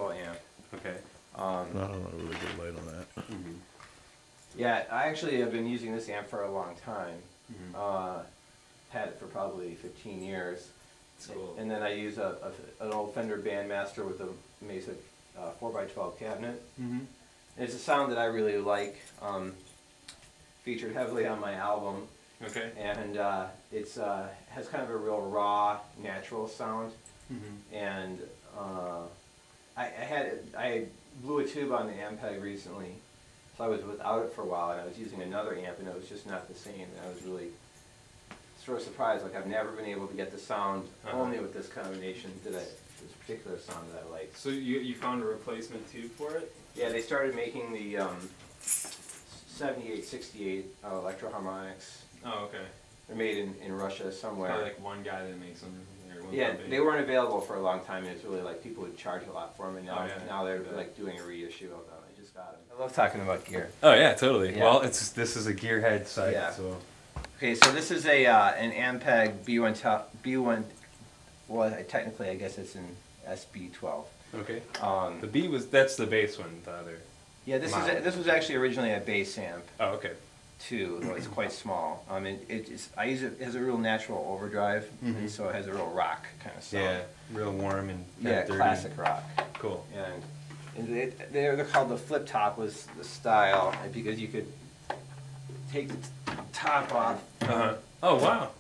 combo amp. Okay. I don't know, really good light on that. Mm-hmm. Yeah, I actually have been using this amp for a long time. Mm-hmm. Had it for probably 15 years. That's cool. And then I use an old Fender Bandmaster with a Mesa 4x12 cabinet. Mm-hmm. And it's a sound that I really like. Featured heavily on my album. Okay. And it's has kind of a real raw, natural sound. Mm-hmm. And I blew a tube on the Ampeg recently, so I was without it for a while, and I was using another amp, and it was just not the same. And I was really sort of surprised. Like, I've never been able to get the sound only with this combination this particular sound that I like. So you found a replacement tube for it? Yeah, they started making the 7868 electro harmonics. Oh, okay. They're made in Russia somewhere. Probably like one guy that makes them. Or one Yeah, company. they weren't available for a long time, and it's really like people would charge a lot for them, and now, Oh, yeah. now they're like doing a reissue of them. I just got them. I love talking about gear. Oh yeah, totally. Yeah. Well, this is a gearhead site, Yeah. so. Okay, so this is an Ampeg B1. Well, technically, I guess it's an SB-12. Okay. Um, The B that's the bass one, the other. yeah, this was actually originally a bass amp Oh, okay. too, though it's quite small. I use it as a real natural overdrive, and so it has a real rock kind of sound. Yeah, real warm and Yeah, dirty. classic rock. Cool. And they're called the flip top was the style because you could take the top off. Oh wow.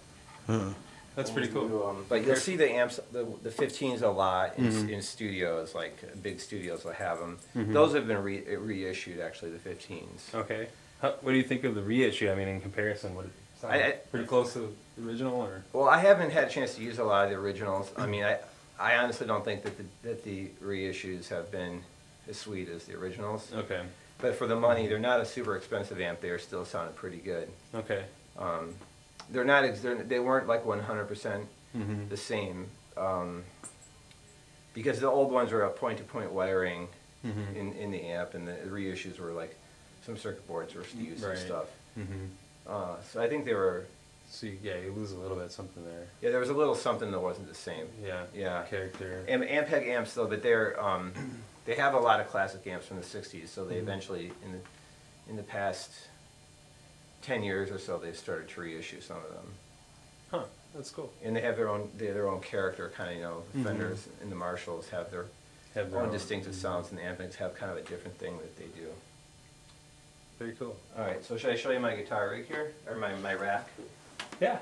Huh. That's pretty cool. But you'll see the amps, the 15s a lot in studios, like big studios will have them. Those have been reissued, actually, the 15s. Okay. What do you think of the reissue? I mean, in comparison, would it sound pretty close to the original, or? Well, I haven't had a chance to use a lot of the originals. I mean, I honestly don't think that the reissues have been as sweet as the originals. Okay. But for the money, they're not a super expensive amp. They're still sounding pretty good. Okay. They're not. They weren't like 100% the same, because the old ones were a point-to-point wiring in the amp, and the reissues were like some circuit boards were used and stuff. So I think they were. So you lose a little bit something there. Yeah, there was a little something that wasn't the same. Yeah. Yeah. Character. Ampeg amps, though, but they're they have a lot of classic amps from the '60s. So they eventually, in the past 10 years or so, they've started to reissue some of them. Huh. That's cool. And they have their own character, kind of, you know. The Fenders and the Marshalls have their own distinctive sounds, and the Ampegs have kind of a different thing that they do. Very cool. All right, so should I show you my guitar rig here, or my rack? Yeah.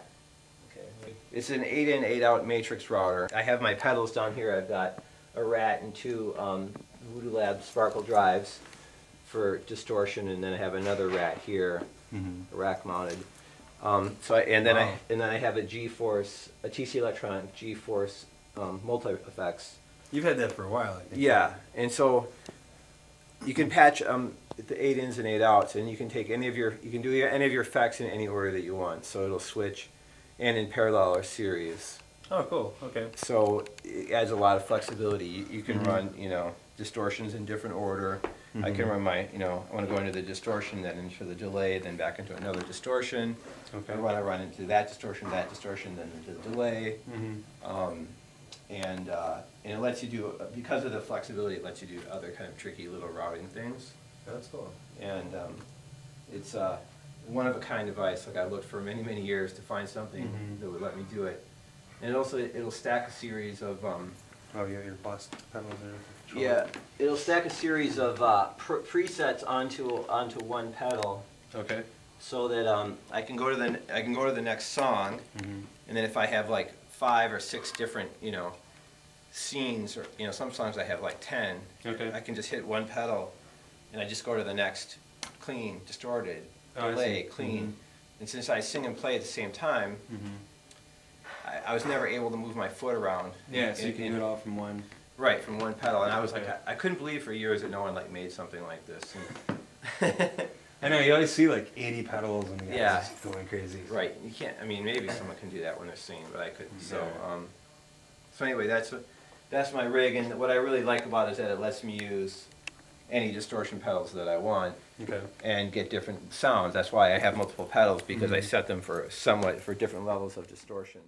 Okay. It's an 8-in, 8-out matrix router. I have my pedals down here. I've got a Rat and two Voodoo Lab Sparkle drives for distortion, and then I have another Rat here, rack mounted. And then I have a G-Force, a TC Electronic G-Force multi effects. You've had that for a while, I think. Yeah, and so you can patch the 8-ins and 8-outs, and you can take any of your effects in any order that you want. So it'll switch, and in parallel or series. Oh, cool. Okay. So it adds a lot of flexibility. You can run, you know, distortions in different order. I can run my, you know, I want to go into the distortion, then into the delay, then back into another distortion. Okay. I want to run into that distortion, then into the delay. And it lets you do, because of the flexibility, it lets you do other kind of tricky little routing things. That's cool. And it's a one-of-a-kind device. Like, I looked for many, many years to find something that would let me do it. And it'll stack a series of Oh, you have your bus pedals there. yeah, it'll stack a series of presets onto one pedal. Okay. So that I can go to the next song, and then if I have like 5 or 6 different, you know, scenes, or, you know, some songs I have like 10. Okay. I can just hit one pedal, and I just go to the next clean, distorted, Oh, delay, clean. And since I sing and play at the same time, I was never able to move my foot around. Yeah, so you can do it all from one. Right, from one pedal, and I was like, I couldn't believe for years that no one like made something like this. And I know, you always see like 80 pedals and the guys Yeah. just going crazy. right, you can't. I mean, maybe someone can do that when they're singing, but I couldn't. So anyway, that's my rig, and what I really like about it is that it lets me use any distortion pedals that I want, and get different sounds. That's why I have multiple pedals, because I set them for different levels of distortion.